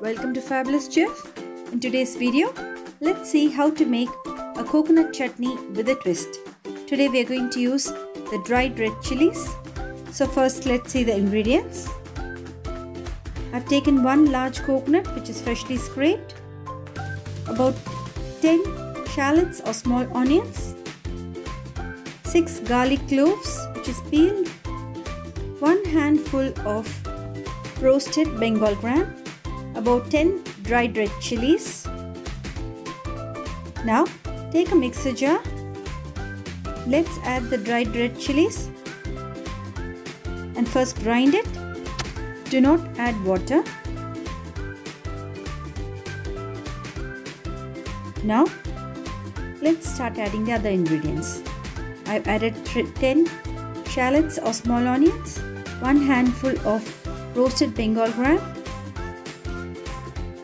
welcome to Fabulous Chef. In today's video, let's see how to make a coconut chutney with a twist. Today we are going to use the dried red chilies. So first let's see the ingredients. I've taken one large coconut which is freshly scraped, about 10 shallots or small onions, 6 garlic cloves which is peeled, 1 handful of roasted bengal gram, about 10 dried red chilies. Now take a mixer jar. Let's add the dried red chilies and first grind it. Do not add water. Now let's start adding the other ingredients. I've added 10 shallots or small onions, 1 handful of roasted bengal gram,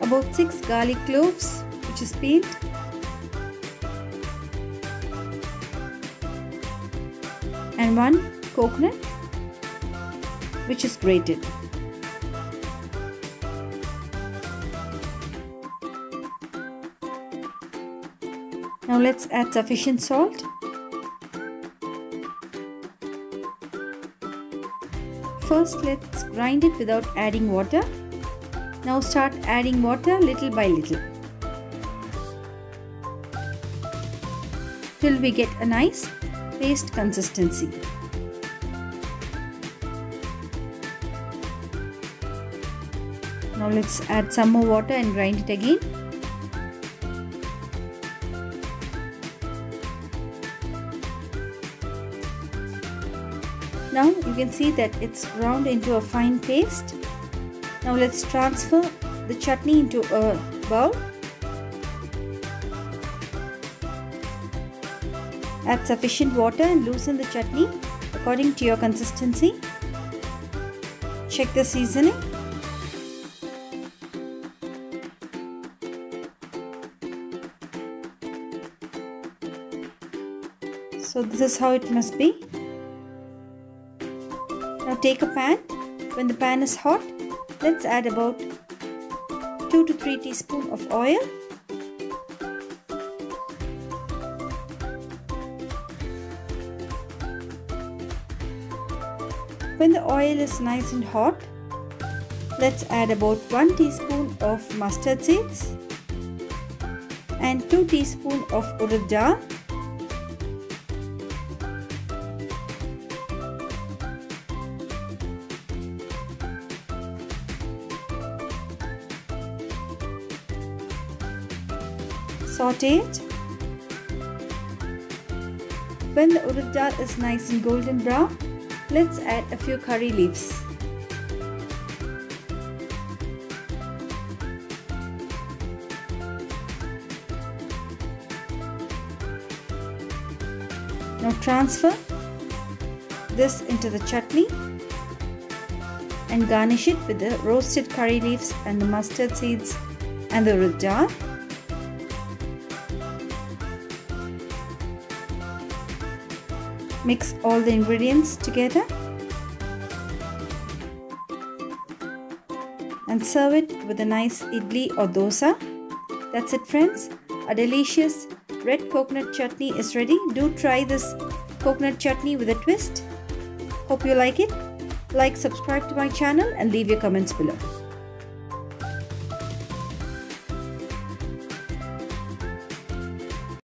about 6 garlic cloves which is peeled, and 1 coconut which is grated. Now let's add sufficient salt. First let's grind it without adding water. Now start adding water little by little till we get a nice paste consistency. Now let's add some more water and grind it again. Now you can see that it's ground into a fine paste. Now let's transfer the chutney into a bowl. Add sufficient water and loosen the chutney according to your consistency. Check the seasoning. So this is how it must be. Now take a pan. When the pan is hot, let's add about 2 to 3 teaspoons of oil. When the oil is nice and hot, let's add about 1 teaspoon of mustard seeds and 2 teaspoons of urad dhal. Saute it. When the urad dhal is nice and golden brown, let's add a few curry leaves. Now transfer this into the chutney and garnish it with the roasted curry leaves and the mustard seeds and the urad dhal. Mix all the ingredients together and serve it with a nice idli or dosa. That's it, friends. A delicious red coconut chutney is ready. Do try this coconut chutney with a twist. Hope you like it. Like, subscribe to my channel and leave your comments below.